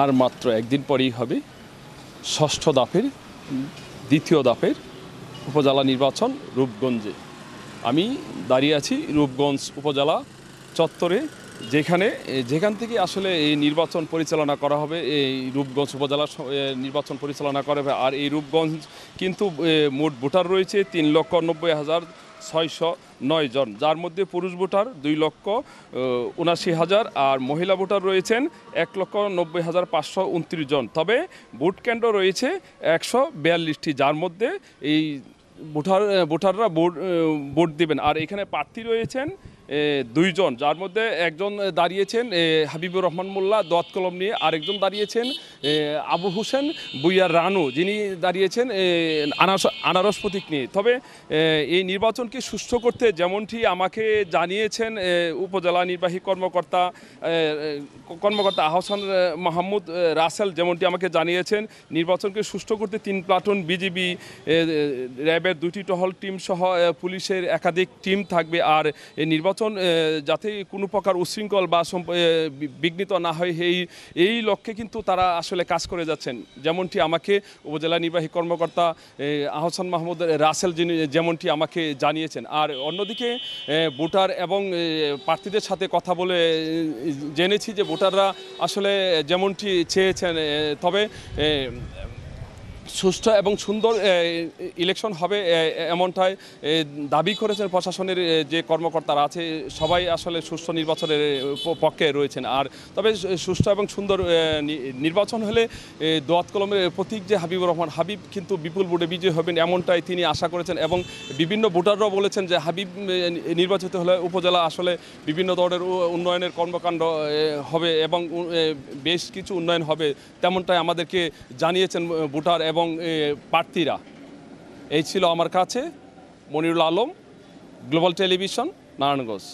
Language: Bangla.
আর মাত্র একদিন পরেই হবে ষষ্ঠ দফার দ্বিতীয় দফার উপজেলা নির্বাচন রূপগঞ্জে। আমি দাঁড়িয়ে আছি রূপগঞ্জ উপজেলা চত্বরে, যেখান থেকে আসলে এই নির্বাচন পরিচালনা করা হবে, এই রূপগঞ্জ উপজেলা নির্বাচন পরিচালনা করা হবে। আর এই রূপগঞ্জ কিন্তু মোট ভোটার রয়েছে 3,90,609 জন, যার মধ্যে পুরুষ ভোটার 2,79,000 আর মহিলা ভোটার রয়েছেন 1,90,529 জন। তবে ভোট কেন্দ্র রয়েছে 142টি, যার মধ্যে এই ভোটাররা ভোট দেবেন। আর এখানে প্রার্থী রয়েছেন 2 জন, যার মধ্যে একজন দাঁড়িয়েছেন হাবিবুর রহমান মোল্লা দোয়াত কলম নিয়ে, আরেকজন দাঁড়িয়েছেন আবু হোসেন বুইয়ার রানু, যিনি দাঁড়িয়েছেন আনারস প্রতীক নিয়ে। তবে এই নির্বাচনকে সুষ্ঠু করতে যেমনটি আমাকে জানিয়েছেন উপজেলা নির্বাহী কর্মকর্তা আহসান মাহমুদ রাসেল, যেমনটি আমাকে জানিয়েছেন নির্বাচনকে সুষ্ঠু করতে 3 প্লাটুন বিজিবি, র্যাবের 2টি টহল টিম সহ পুলিশের একাধিক টিম থাকবে। আর এই নির্বাচন যাতে কোনো প্রকার উশৃঙ্খল বা বিঘ্নিত না হয় এই লক্ষ্যে কিন্তু তারা আসলে কাজ করে যাচ্ছেন, যেমনটি আমাকে উপজেলা নির্বাহী কর্মকর্তা আহসান মাহমুদ রাসেল যেমনটি আমাকে জানিয়েছেন। আর অন্যদিকে ভোটার এবং প্রার্থীদের সাথে কথা বলে জেনেছি যে ভোটাররা আসলে যেমনটি চেয়েছেন, তবে সুষ্ঠু এবং সুন্দর ইলেকশন হবে এমনটাই দাবি করেছেন প্রশাসনের যে কর্মকর্তারা আছে, সবাই আসলে সুষ্ঠু নির্বাচনের পক্ষে রয়েছেন। আর তবে সুষ্ঠু এবং সুন্দর নির্বাচন হলে দোয়াত কলমের প্রতীক যে হাবিবুর রহমান হাবিব কিন্তু বিপুল ভোটে বিজয়ী হবেন, এমনটাই তিনি আশা করেছেন। এবং বিভিন্ন ভোটাররাও বলেছেন যে হাবিব নির্বাচিত হলে উপজেলা আসলে বিভিন্ন ধরনের উন্নয়নের কর্মকাণ্ড হবে এবং বেশ কিছু উন্নয়ন হবে, তেমনটাই আমাদেরকে জানিয়েছেন ভোটার এবং প্রার্থীরা। এই ছিল আমার কাছে মনিরুল আলম, গ্লোবাল টেলিভিশন, নারায়ণগঞ্জ।